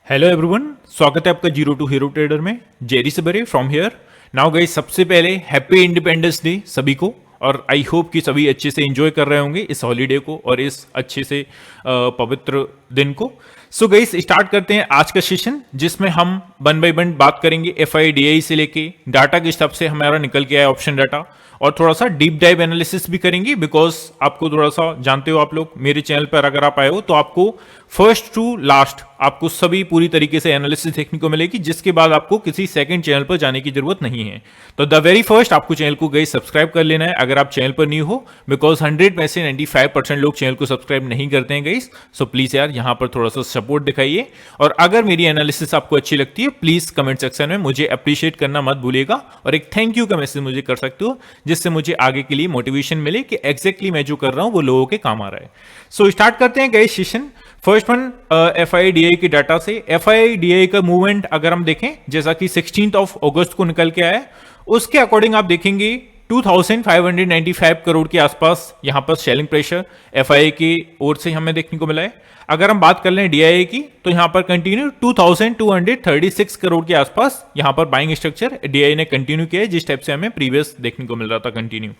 Hello everyone, स्वागत है आपका जीरो टू हीरो ट्रेडर में। जेरी सबरे फ्रॉम हियर। नाउ गाइस, सबसे पहले हैप्पी इंडिपेंडेंस डे सभी को। और आई होप कि सभी अच्छे से एंजॉय कर रहे होंगे इस हॉलीडे को और इस अच्छे से पवित्र दिन को। सो गाइस, स्टार्ट करते हैं आज का सेशन, जिसमें हम वन बाय वन बात करेंगे एफआईडीआई से लेके डाटा के हिसाब से हमारा निकल के आया ऑप्शन डाटा, और थोड़ा सा डीप डाइव एनालिसिस भी करेंगे। बिकॉज आपको थोड़ा सा जानते हो, आप लोग मेरे चैनल पर अगर आप आए हो तो आपको फर्स्ट टू लास्ट आपको सभी पूरी तरीके से एनालिसिस देखने को मिलेगी, जिसके बाद आपको किसी सेकंड चैनल पर जाने की जरूरत नहीं है। तो द वेरी फर्स्ट आपको चैनल को गई सब्सक्राइब कर लेना है अगर आप चैनल पर न्यू हो, बिकॉज 100 में से 95% लोग चैनल को सब्सक्राइब नहीं करते हैं गाइस। सो प्लीज यार यहाँ पर थोड़ा सा सपोर्ट दिखाइए, और अगर मेरी एनालिसिस आपको अच्छी लगती है प्लीज कमेंट सेक्शन में मुझे अप्रिशिएट करना मत भूलिएगा, और एक थैंक यू का मैसेज मुझे कर सकते हो, जिससे मुझे आगे के लिए मोटिवेशन मिले कि एग्जैक्टली मैं जो कर रहा हूं वो लोगों के काम आ रहा है। सो स्टार्ट करते हैं गाइस सेशन। फर्स्ट वन एफआईडीआई के डाटा से। एफआईडीआई का मूवमेंट अगर हम देखें, जैसा कि 16 अगस्त को निकल के आया, उसके अकॉर्डिंग आप देखेंगे 2595 करोड़ के आसपास यहां पर सेलिंग प्रेशर एफआईआई की ओर से हमें देखने को मिला है। अगर हम बात कर लें डीआईआई की, तो यहां पर कंटिन्यू 2236 करोड़ के आसपास यहां पर बाइंग स्ट्रक्चर डीआईआई ने कंटिन्यू किया है, जिस टाइप से हमें प्रीवियस देखने को मिल रहा था कंटिन्यू।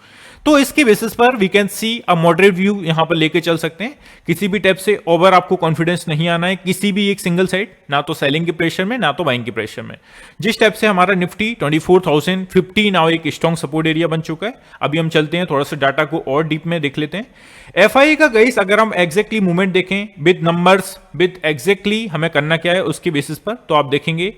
तो इसके बेसिस पर we can see a moderate view यहां पर लेके चल सकते हैं। किसी भी टाइप से ओवर आपको कॉन्फिडेंस नहीं आना है किसी भी एक सिंगल साइड, ना तो सेलिंग के प्रेशर में ना तो बाइंग के प्रेशर में। जिस टाइप से हमारा निफ्टी 24,050 नाउ एक स्ट्रॉन्ग सपोर्ट एरिया बन चुका है। अभी हम चलते हैं थोड़ा सा डाटा को और डीप में देख लेते हैं। एफआई का गाइस अगर हम एग्जैक्टली मूवमेंट देखें विद नंबर्स, विद एग्जैक्टली हमें करना क्या है उसके बेसिस पर, तो आप देखेंगे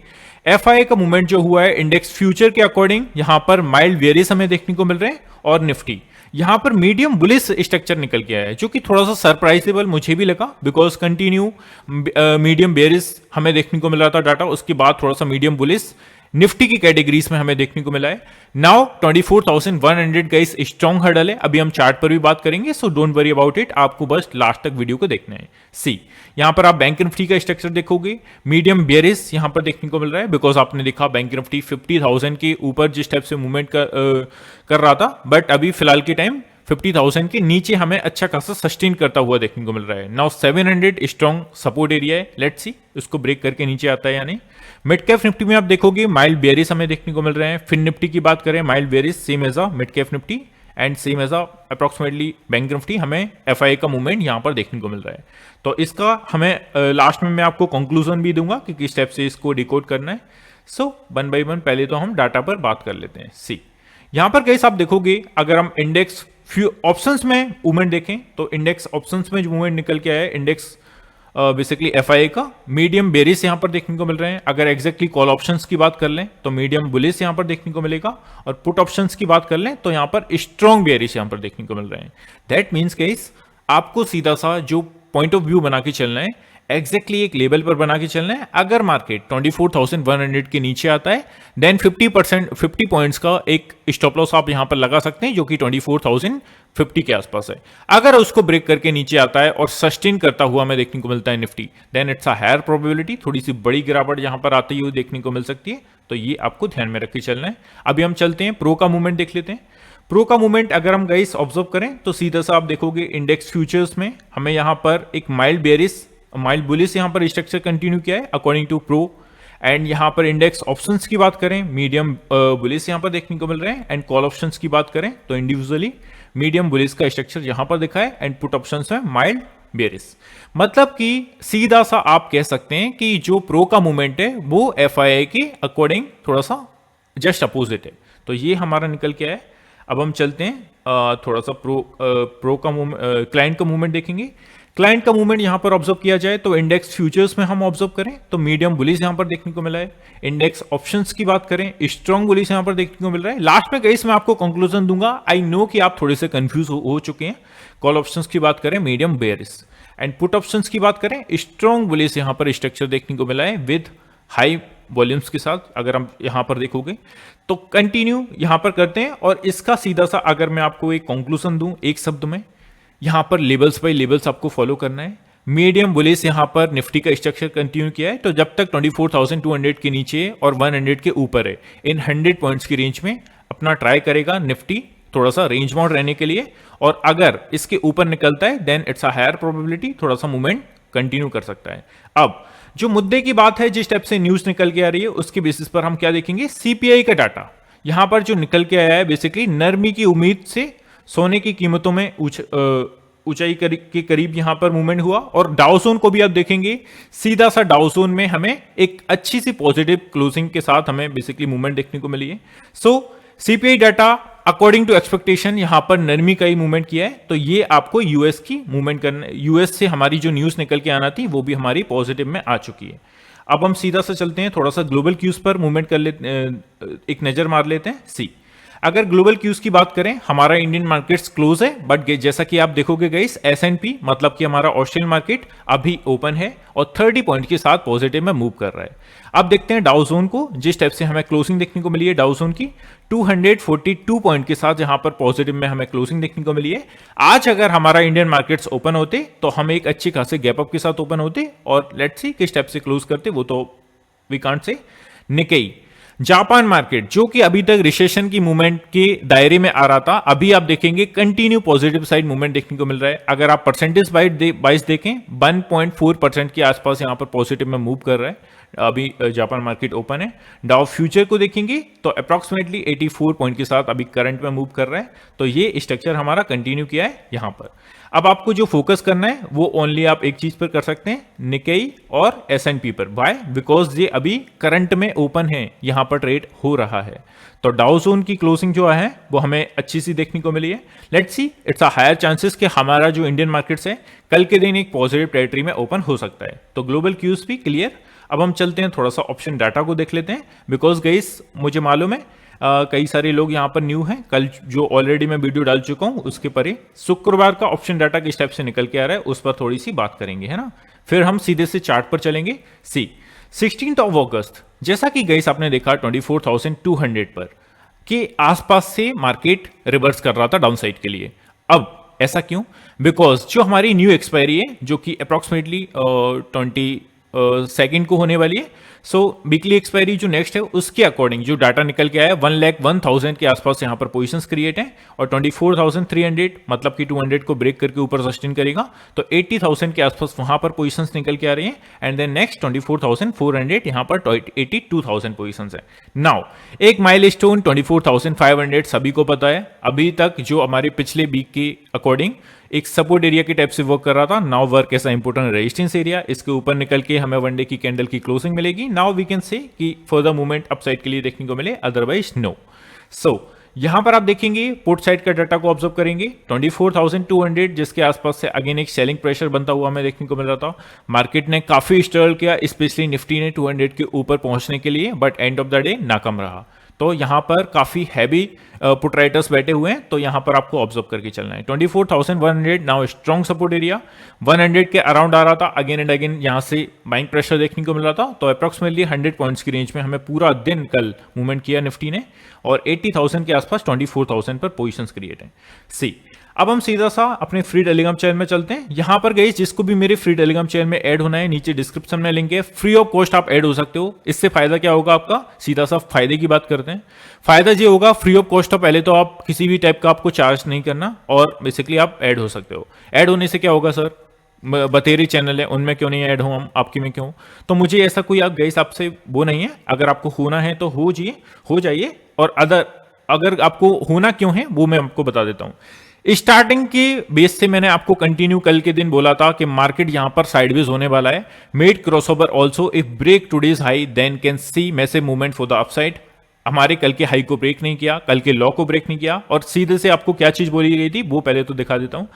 एफआई का मूवमेंट जो हुआ है इंडेक्स फ्यूचर के अकॉर्डिंग यहां पर माइल्ड वेरियस हमें देखने को मिल रहे हैं, और निफ्टी यहां पर मीडियम बुलिश स्ट्रक्चर निकल के आया है, जो कि थोड़ा सा सरप्राइजेबल मुझे भी लगा, बिकॉज कंटिन्यू मीडियम बेरिस हमें देखने को मिल रहा था डाटा, उसके बाद थोड़ा सा मीडियम बुलिश निफ्टी की कैटेगरीज में हमें देखने को मिला है। नाउ 24,100 का इस स्ट्रॉन्ग हर्डल है। अभी हम चार्ट पर भी बात करेंगे, so don't worry about it, आपको बस लास्ट तक वीडियो को देखना है। सी यहां पर आप बैंक निफ्टी का स्ट्रक्चर देखोगे, मीडियम बेरिस यहां पर देखने को मिल रहा है, बिकॉज आपने देखा बैंक निफ्टी 50,000 के ऊपर जिस टाइप से मूवमेंट कर रहा था, बट अभी फिलहाल के टाइम 50,000 के नीचे हमें अच्छा खासा सस्टेन करता हुआ देखने को मिल रहा है। नाउ 700 स्ट्रॉन्ग सपोर्ट एरिया है, लेट्स सी उसको ब्रेक करके नीचे आता है या नहीं। मिड कैप निफ्टी में आप देखोगे माइल्ड बेरिस हमें देखने को मिल रहे हैं। फिन निफ्टी की बात करें, mild bearish same as a mid cap Nifty and same as approximately Bank Nifty, हमें एफआई का मूवमेंट यहां पर देखने को मिल रहा है। तो इसका हमें लास्ट में मैं आपको कंक्लूजन भी दूंगा कि किस टाइप से इसको डिकोड करना है। सो वन बाय वन पहले तो हम डाटा पर बात कर लेते हैं। सी यहां पर गाइस आप देखोगे, अगर हम इंडेक्स फ्यू ऑप्शंस में मूवमेंट देखें, तो इंडेक्स ऑप्शंस में जो मूवमेंट निकल के आया है इंडेक्स बेसिकली एफआईआई का मीडियम बेरिस यहां पर देखने को मिल रहे हैं। अगर एग्जैक्टली कॉल ऑप्शंस की बात कर लें तो मीडियम बुलिस यहां पर देखने को मिलेगा, और पुट ऑप्शंस की बात कर लें तो यहां पर स्ट्रॉन्ग बेरिस यहां पर देखने को मिल रहे हैं। दैट मीन्स गाइस आपको सीधा सा जो पॉइंट ऑफ व्यू बना के चलना है, एग्जैक्टली एक लेवल पर बना के चलना है। अगर मार्केट 24,100 के नीचे आता है, देन 50 पॉइंट्स का एक स्टॉप लॉस आप यहां पर लगा सकते हैं, जो कि 24,050 के आसपास है। अगर उसको ब्रेक करके नीचे आता है और सस्टेन करता हुआ हमें देखने को मिलता है Nifty, then it's a higher probability थोड़ी सी बड़ी गिरावट यहां पर आती हुई देखने को मिल सकती है। तो ये आपको ध्यान में रख के चलना है। अभी हम चलते हैं प्रो का मूवमेंट देख लेते हैं। प्रो का मूवमेंट अगर हम गाइस ऑब्जर्व करें तो सीधा सा आप देखोगे इंडेक्स फ्यूचर्स में हमें यहां पर एक माइल्ड बुलिश यहां पर स्ट्रक्चर कंटिन्यू किया है अकॉर्डिंग टू प्रो। एंड यहां पर इंडेक्स ऑप्शंस की बात करें, मीडियम बुलिश यहां पर देखने को मिल रहे हैं, एंड कॉल ऑप्शंस की बात करें तो इंडिविजुअली मीडियम बुलिश का स्ट्रक्चर यहां पर दिखा है, एंड पुट ऑप्शंस में माइल्ड बेरिस। मतलब कि सीधा सा आप कह सकते हैं कि जो प्रो का मूवमेंट है वो एफआईआई के अकॉर्डिंग थोड़ा सा जस्ट अपोजिट है। तो ये हमारा निकल के आया। अब हम चलते हैं थोड़ा सा प्रो का क्लाइंट का मूवमेंट देखेंगे। क्लाइंट का मूवमेंट यहां पर ऑब्जर्व किया जाए तो इंडेक्स फ्यूचर्स में हम ऑब्जर्व करें तो मीडियम बुलिश यहां पर देखने को मिला है। इंडेक्स ऑप्शंस की बात करें, स्ट्रॉन्ग बुलिश यहां पर देखने को मिल रहा है। लास्ट में गाइस मैं आपको कंक्लूजन दूंगा। आई नो कि आप थोड़े से कंफ्यूज हो चुके हैं। कॉल ऑप्शंस की बात करें medium bearish, and put options की बात करें स्ट्रॉन्ग बुलिश यहां पर स्ट्रक्चर देखने को मिला है विद हाई वॉल्यूम्स के साथ। अगर हम यहां पर देखोगे तो कंटिन्यू यहां पर करते हैं, और इसका सीधा सा अगर मैं आपको एक कंक्लूजन दूं एक शब्द में, यहां पर लेवल्स बाय लेवल्स आपको फॉलो करना है। मीडियम बुलिश यहां पर निफ्टी का स्ट्रक्चर कंटिन्यू किया है, तो जब तक 24,200 के नीचे और 100 के ऊपर है, इन 100 पॉइंट्स की रेंज में अपना ट्राई करेगा निफ्टी थोड़ा सा रेंज बाउंड रहने के लिए। और अगर इसके ऊपर निकलता है then it's a higher probability थोड़ा सा मूवमेंट कंटिन्यू कर सकता है। अब जो मुद्दे की बात है, जिस टाइप से न्यूज निकल के आ रही है उसके बेसिस पर हम क्या देखेंगे, सीपीआई का डाटा यहां पर जो निकल के आया है, बेसिकली नरमी की उम्मीद से सोने की कीमतों में ऊंचाई के करीब यहां पर मूवमेंट हुआ। और डाउजोन को भी आप देखेंगे, सीधा सा डाउजोन में हमें एक अच्छी सी पॉजिटिव क्लोजिंग के साथ हमें बेसिकली मूवमेंट देखने को मिली है। So CPI data according to expectation यहां पर नरमी का ही मूवमेंट किया है। तो ये आपको यूएस की मूवमेंट करने, यूएस से हमारी जो न्यूज निकल के आना थी वो भी हमारी पॉजिटिव में आ चुकी है। अब हम सीधा सा चलते हैं, थोड़ा सा ग्लोबल क्यूज पर मूवमेंट कर लेते, एक नजर मार लेते हैं। सी, अगर ग्लोबल क्यूज की बात करें, हमारा इंडियन मार्केट्स क्लोज है, बट जैसा कि आप देखोगे गाइस, एसएनपी मतलब कि हमारा ऑस्ट्रेलियन मार्केट अभी ओपन है और 30 पॉइंट के साथ पॉजिटिव में मूव कर रहा है। अब देखते हैं डाउजोन को, जिस टाइप से हमें क्लोजिंग देखने को मिली है डाउजोन की 242 पॉइंट के साथ यहां पर पॉजिटिव में हमें क्लोजिंग देखने को मिली है। आज अगर हमारा इंडियन मार्केट्स ओपन होते तो हम एक अच्छी खासे गैप अप के साथ ओपन होते, और लेट्स सी किस टाइप से क्लोज करते, वो तो we can't say. Nikkei Japan market जो कि अभी तक रिसेशन की मूवमेंट के दायरे में आ रहा था, अभी आप देखेंगे कंटिन्यू पॉजिटिव साइड मूवमेंट देखने को मिल रहा है। अगर आप परसेंटेज वाइज देखें 1.4% के आसपास यहां पर पॉजिटिव में मूव कर रहा है। अभी जापान मार्केट ओपन है। डाउ फ्यूचर को देखेंगे तो अप्रॉक्सीमेटली 84 पॉइंट के साथ अभी करंट में मूव कर रहा है। तो ये स्ट्रक्चर हमारा कंटिन्यू किया है यहां पर। अब आपको जो फोकस करना है वो ओनली आप एक चीज पर कर सकते हैं, निकेई और एसएनपी पर। व्हाई? बिकॉज ये अभी करंट में ओपन है, यहां पर ट्रेड हो रहा है। तो डाउ जोन की क्लोजिंग जो है वो हमें अच्छी सी देखने को मिली है। Let's see, it's a higher chances कि हमारा जो इंडियन मार्केट्स है कल के दिन एक पॉजिटिव टेरिटरी में ओपन हो सकता है। तो ग्लोबल क्यूज भी क्लियर। अब हम चलते हैं, थोड़ा सा ऑप्शन डाटा को देख लेते हैं, बिकॉज गाइस मुझे मालूम है कई सारे लोग यहाँ पर न्यू हैं। कल जो ऑलरेडी मैं वीडियो डाल चुका हूँ उसके परे शुक्रवार का ऑप्शन डाटा किस टाइप से निकल के आ रहा है उस पर थोड़ी सी बात करेंगे, है ना। फिर हम सीधे से चार्ट पर चलेंगे। सी 16 अगस्त, जैसा कि गाइस आपने देखा 24,200 पर के आसपास से मार्केट रिवर्स कर रहा था डाउन साइड के लिए। अब ऐसा क्यों? बिकॉज जो हमारी न्यू एक्सपायरी है जो कि अप्रॉक्सीमेटली 22 को होने वाली है, सो वीकली एक्सपायरी जो नेक्स्ट है उसके अकॉर्डिंग जो डाटा निकल के आया 1,01,000 के आसपास यहां पर पोजीशंस क्रिएट हैं और 24,300 मतलब कि 200 को ब्रेक करके ऊपर सस्टेन करेगा तो 80,000 के आसपास वहां पर पोजीशंस निकल के आ रही हैं। एंड देन नेक्स्ट 24,400 यहां पर 82,000 पोजीशंस है। नाउ एक माइलस्टोन 24,500 सभी को पता है, अभी तक जो हमारे पिछले वीक के अकॉर्डिंग एक सपोर्ट एरिया की टाइप से वर्क कर रहा था। Now work as important resistance area, इसके ऊपर निकल के हमें वनडे की कैंडल की क्लोजिंग मिलेगी। नाउ वी कैन से कि फर्दर मूवमेंट अपसाइड के लिए देखने को मिले, अदरवाइज नो। सो यहां पर आप देखेंगे पुट साइड का डाटा को ऑब्जर्व करेंगे 24,200 जिसके आसपास से अगेन एक सेलिंग प्रेशर बनता हुआ हमें देखने को मिल रहा था। मार्केट ने काफी स्ट्रगल किया, स्पेशली निफ्टी ने 200 के ऊपर पहुंचने के लिए, but end of the day नाकाम रहा। तो यहां पर काफी हैवी पुट राइटर्स बैठे हुए हैं, तो यहां पर आपको ऑब्जर्व करके चलना है। 24,100 नाउ स्ट्रॉन्ग सपोर्ट एरिया 100 के अराउंड आ रहा था, अगेन एंड अगेन यहां से बाइंग प्रेशर देखने को मिल रहा था। तो अप्रॉक्सीमेटली 100 पॉइंट्स की रेंज में हमें पूरा दिन कल मूवमेंट किया निफ्टी ने और 80,000 के आसपास 24,000 पर पोजीशंस क्रिएट है। सी, अब हम सीधा सा अपने फ्री टेलीग्राम चैनल में चलते हैं। यहां पर गई जिसको भी मेरे फ्री टेलीग्राम चैनल में ऐड होना है, नीचे डिस्क्रिप्शन में लिंक है, फ्री ऑफ कॉस्ट आप ऐड हो सकते हो। इससे फायदा क्या होगा आपका, सीधा सा फायदे की बात करते हैं। फायदा ये होगा फ्री ऑफ कॉस्ट, पहले तो आप किसी भी टाइप का आपको चार्ज नहीं करना और बेसिकली आप ऐड हो सकते हो। ऐड होने से क्या होगा सर, बतेरी चैनल है उनमें क्यों नहीं ऐड हो हम, आपकी में क्यों? तो मुझे ऐसा कोई आप गई आपसे वो नहीं है, अगर आपको होना है तो हो जाइए। और अगर आपको होना क्यों है वो मैं आपको बता देता हूं। स्टार्टिंग के बेस से मैंने आपको कंटिन्यू कल के दिन बोला था कि मार्केट यहां पर साइडवेज होने वाला है। Made crossover also, if break today's high then can see massive movement for the upside. हमारे कल के हाई को ब्रेक नहीं किया, कल के लो को ब्रेक नहीं किया, और सीधे से आपको क्या चीज बोली गई थी वो पहले तो दिखा देता हूं।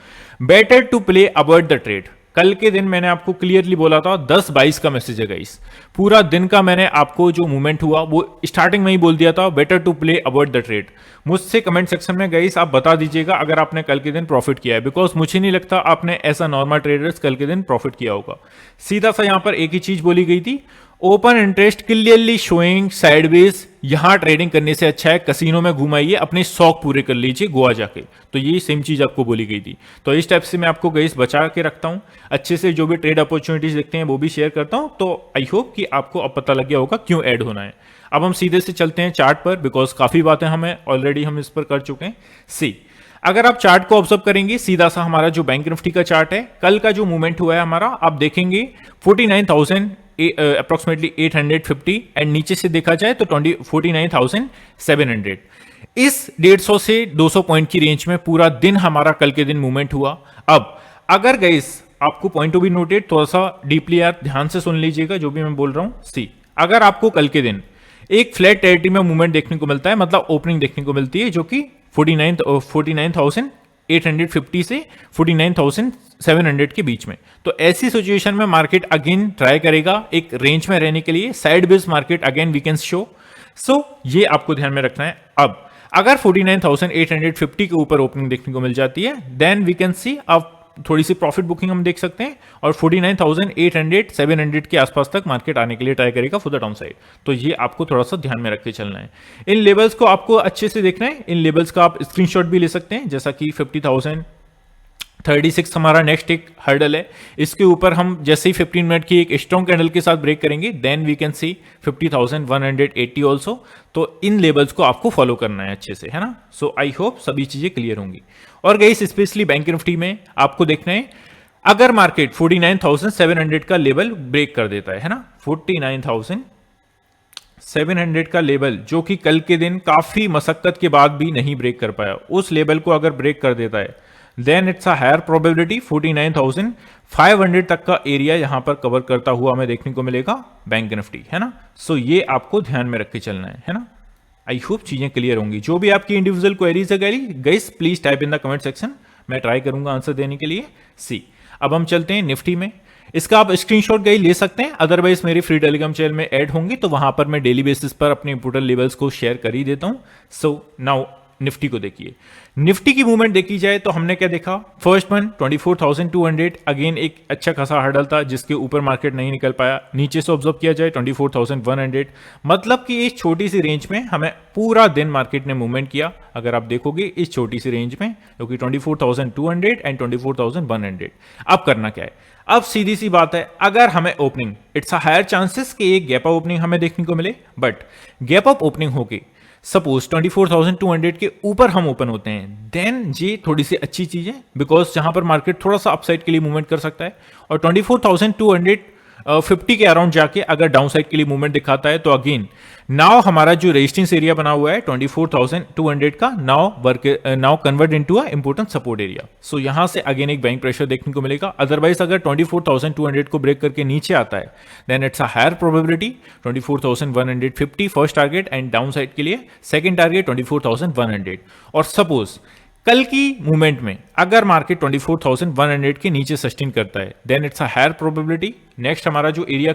Better to play avoid the trade, कल के दिन मैंने आपको क्लियरली बोला था 10-22 का मैसेज है गाइस। पूरा दिन का मैंने आपको जो मूवमेंट हुआ वो स्टार्टिंग में ही बोल दिया था, better to play avoid the trade. मुझसे कमेंट सेक्शन में गाइस आप बता दीजिएगा अगर आपने कल के दिन प्रॉफिट किया है, बिकॉज मुझे नहीं लगता आपने ऐसा नॉर्मल ट्रेडर्स कल के दिन प्रॉफिट किया होगा। सीधा सा यहां पर एक ही चीज बोली गई थी, open interest clearly showing sideways, यहां ट्रेडिंग करने से अच्छा है कसिनो में घुमाइए, अपने शौक पूरे कर लीजिए गोवा जाके। तो ये सेम चीज आपको बोली गई थी। तो इस टाइप से मैं आपको गाइस बचा के रखता हूं, अच्छे से जो भी ट्रेड अपॉर्चुनिटीज देखते हैं वो भी शेयर करता हूं। तो आई होप कि आपको अब पता लग गया होगा क्यों ऐड होना है। अब हम सीधे से चलते हैं चार्ट पर, बिकॉज काफी बातें हमें ऑलरेडी हम इस पर कर चुके हैं। सी, अगर आप चार्ट को ऑब्जर्व करेंगे, सीधा सा हमारा जो बैंक निफ्टी का चार्ट है, कल का जो मूवमेंट हुआ है हमारा, आप देखेंगे 49,000 अप्रोक्सीमेटली 850 एंड नीचे से देखा जाए तो 49,700। इस 150 से 200 पॉइंट की रेंज में पूरा दिन हमारा कल के दिन मूवमेंट हुआ। अब अगर गाइस आपको पॉइंट टू बी नोटेड, थोड़ा सा डीपली यार ध्यान से सुन लीजिएगा जो भी मैं बोल रहा हूं। सी, अगर आपको कल के दिन एक फ्लैट टेरिटरी में मूवमेंट देखने को मिलता है, मतलब ओपनिंग देखने को मिलती है जो कि 49,850 से 49,700 के बीच में, तो ऐसी सिचुएशन में मार्केट अगेन ट्राई करेगा एक रेंज में रहने के लिए, sideways market again we can show. So ये आपको ध्यान में रखना है। अब अगर 49,850 के ऊपर ओपनिंग देखने को मिल जाती है, देन वी कैन सी अब थोड़ी सी प्रॉफिट बुकिंग हम देख सकते हैं, और 49,800 700 के आसपास तक मार्केट आने के लिए ट्राई करेगा फॉर द डाउन साइड। तो ये आपको थोड़ा सा ध्यान में रख के चलना है। इन लेवल्स को आपको अच्छे से देखना है, इन लेवल्स का आप स्क्रीनशॉट भी ले सकते हैं, जैसा कि 50,036 हमारा नेक्स्ट एक हर्डल है। इसके ऊपर हम जैसे ही 15 मिनट की एक स्ट्रॉन्ग कैंडल के साथ ब्रेक करेंगे, then we can see 50,180 also. तो इन लेवल्स को आपको फॉलो करना है अच्छे से, है ना। सो आई होप सभी चीजें क्लियर होंगी। और गाइस स्पेशली बैंक निफ्टी में आपको देखना है, अगर मार्केट 49,700 का लेवल ब्रेक कर देता है ना, 49,700 का लेवल जो कि कल के दिन काफी मशक्कत के बाद भी नहीं ब्रेक कर पाया, उस लेवल को अगर ब्रेक कर देता है, then it's a higher probability 49,500 तक का एरिया यहां पर कवर करता हुआ हमें देखने को मिलेगा बैंक निफ्टी, है ना। सो ये आपको ध्यान में रख के चलना है ना। आई होप चीजें क्लियर होंगी। जो भी आपकी इंडिविजुअल क्वेरीज है guys, please type in the comment section, मैं ट्राई करूंगा आंसर देने के लिए। सी, अब हम चलते हैं निफ्टी में। इसका आप स्क्रीनशॉट गाइस ले सकते हैं, अदरवाइज मेरे फ्री टेलीग्राम चैनल में ऐड होंगे, तो वहां पर मैं डेली बेसिस पर अपने इंपोर्टेंट लेवल्स को शेयर कर ही देता हूं। सो नाउ निफ्टी को देखिए। निफ्टी की मूवमेंट देखी जाए तो हमने क्या देखा, फर्स्ट वन 24,200, अगेन एक अच्छा खासा हर्डल था जिसके ऊपर मार्केट नहीं निकल पाया। नीचे से ऑब्जर्व किया जाए 24,100, मतलब कि इस छोटी सी रेंज में हमें पूरा दिन मार्केट ने मूवमेंट किया। अगर आप देखोगे इस छोटी सी रेंज में, क्योंकि 24,200 एंड 24,100। अब करना क्या है, अब सीधी सी बात है, अगर हमें opening, it's a higher chances कि एक गैप अप ओपनिंग हमें देखने को मिले, बट गैप अप ओपनिंग होगी सपोज 24,200 के ऊपर हम ओपन होते हैं, देन ये थोड़ी सी अच्छी चीज है, बिकॉज जहां पर मार्केट थोड़ा सा अपसाइड के लिए मूवमेंट कर सकता है। और 24,250 के अराउंड जाके अगर डाउन साइड के लिए मूवमेंट दिखाता है, तो अगेन नाउ हमारा जो रेजिस्टेंस एरिया बना हुआ है 24,200 का, now convert into a important support area. So यहां से अगेन एक बैंक प्रेशर देखने को मिलेगा। अदरवाइज अगर 24,200 को ब्रेक करके नीचे आता है, then it's a higher probability 24,150 first target, and downside के लिए सेकंड टारगेट 24,100। और सपोज कल की मूवमेंट में अगर मार्केट 24,100 के नीचे सस्टेन करता है, then it's a higher probability next हमारा जो एरिया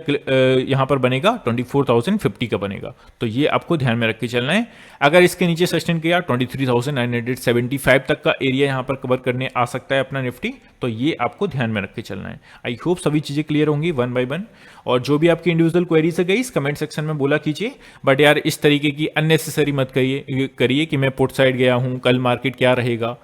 यहां पर बनेगा 24,050 का बनेगा। तो ये आपको ध्यान में रख के चलना है। अगर इसके नीचे सस्टेन किया 23,975 तक का एरिया यहां पर कवर करने आ सकता है अपना निफ्टी, तो ये आपको ध्यान में रख के चलना है। आई होप सभी चीजें क्लियर होंगी वन बाय वन। और जो भी आपकी इंडिविजुअल क्वेरीज है गाइस, कमेंट सेक्शन में बोला कीजिए, बट यार इस तरीके की अननेसेसरी मत करिए कि मैं पुट साइड गया हूं, कल मार्केट क्या रहेगा।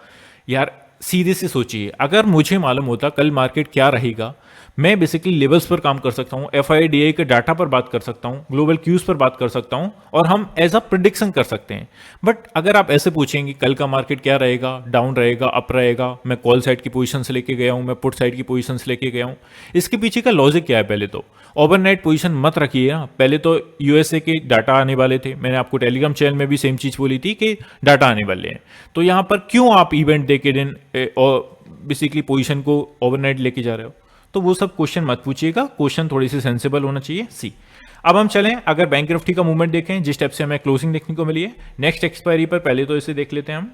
यार सीधे से सोचिए, अगर मुझे मालूम होता कल मार्केट क्या रहेगा, मैं बेसिकली लेवल्स पर काम कर सकता हूं, FIDI के डाटा पर बात कर सकता हूं, ग्लोबल क्यूज पर बात कर सकता हूं, और हम एज अ प्रिडिक्शन कर सकते हैं। बट अगर आप ऐसे पूछेंगे कल का मार्केट क्या रहेगा, डाउन रहेगा, अप रहेगा, मैं कॉल साइड की पोजीशन से लेके गया हूं, मैं पुट साइड की पोजीशन से लेके गया हूं, इसके पीछे का लॉजिक क्या है? पहले तो ओवरनाइट पोजीशन मत रखिए ना। पहले तो USA के डाटा आने वाले थे, मैंने आपको टेलीग्राम चैनल में भी सेम चीज बोली थी कि डाटा आने वाले हैं, तो यहां पर क्यों आप इवेंट दे के दिन और बेसिकली पोजीशन को ओवरनाइट लेके जा रहे हो? तो वो सब क्वेश्चन मत पूछिएगा, क्वेश्चन थोड़ी सी सेंसिबल होना चाहिए। सी, अब हम चलें, अगर बैंक निफ्टी का मूवमेंट देखें, जिस टाइप से हमें क्लोजिंग देखने को मिली है नेक्स्ट एक्सपायरी पर, पहले तो इसे देख लेते हैं हम,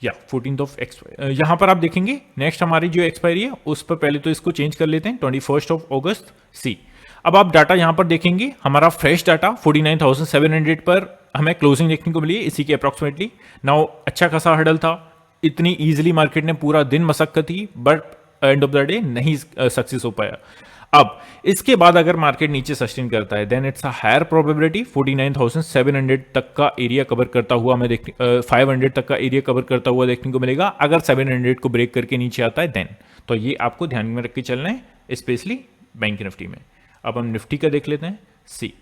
या 14th ऑफ एक्सपायरी, यहां पर आप देखेंगे नेक्स्ट हमारी जो एक्सपायरी है उस पर पहले तो इसको चेंज कर लेते हैं 21st ऑफ अगस्त। सी, अब आप डाटा यहां पर देखेंगे, हमारा फ्रेश डाटा 49,700 पर हमें क्लोजिंग देखने को मिली है, इसी के अप्रॉक्सीमेटली। नाउ अच्छा खासा हर्डल था, इतनी इजीली मार्केट ने पूरा दिन मशक्कत की, but end of the day नहीं सक्सेस हो पाया। अब इसके बाद अगर मार्केट नीचे सस्टेन करता है, then it's a higher probability 49,700 तक का एरिया कवर करता हुआ हमें 500 तक का एरिया कवर करता हुआ देखने को मिलेगा। अगर 700 को ब्रेक करके नीचे आता है, देन तो ये आपको ध्यान में रख के चलना है, स्पेशली बैंक निफ्टी में। अब हम निफ्टी का देख लेते हैं। सी,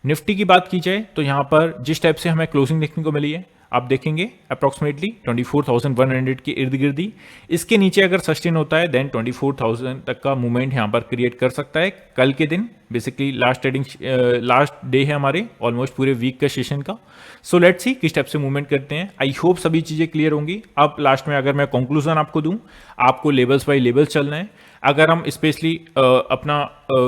निफ्टी की बात की जाए तो यहां पर जिस टाइप से हमें क्लोजिंग देखने को मिली है, आप देखेंगे अप्रॉक्सीमेटली 24,100 के इर्द गिर्द ही। इसके नीचे अगर सस्टेन होता है देन 24,000 तक का मूवमेंट यहाँ पर क्रिएट कर सकता है कल के दिन। बेसिकली लास्ट डे है हमारे ऑलमोस्ट पूरे वीक का सेशन का। सो लेट्स सी किस टाइप से मूवमेंट करते हैं। आई होप सभी चीज़ें क्लियर होंगी। अब लास्ट में अगर मैं कंक्लूजन आपको दूं, आपको लेवल्स बाय लेवल्स चलना है। अगर हम स्पेशली अपना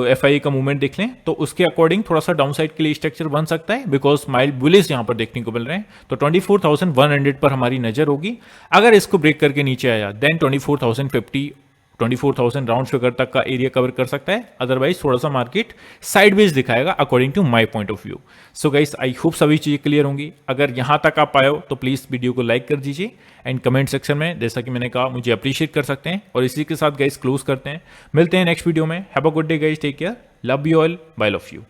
एफआई का मूवमेंट देख लें तो उसके अकॉर्डिंग थोड़ा सा डाउन साइड के लिए स्ट्रक्चर बन सकता है, बिकॉज माइल्ड बुलिश यहाँ पर देखने को मिल रहे हैं। तो 24,100 पर हमारी नजर होगी। अगर इसको ब्रेक करके नीचे आया देन 24,050 24,000 राउंड फिगर तक का एरिया कवर कर सकता है। अदरवाइज थोड़ा सा मार्केट साइडवेज दिखाएगा according to my point of view. So guys I hope सभी चीज़ें क्लियर होंगी। अगर यहाँ तक आप आए हो तो प्लीज़ वीडियो को लाइक कर दीजिए एंड कमेंट सेक्शन में जैसा कि मैंने कहा मुझे अप्रिशिएट कर सकते हैं। और इसी के साथ गाइस क्लोज करते हैं, मिलते हैं नेक्स्ट वीडियो में। Have a good day guys, take care, love you all, bye love you.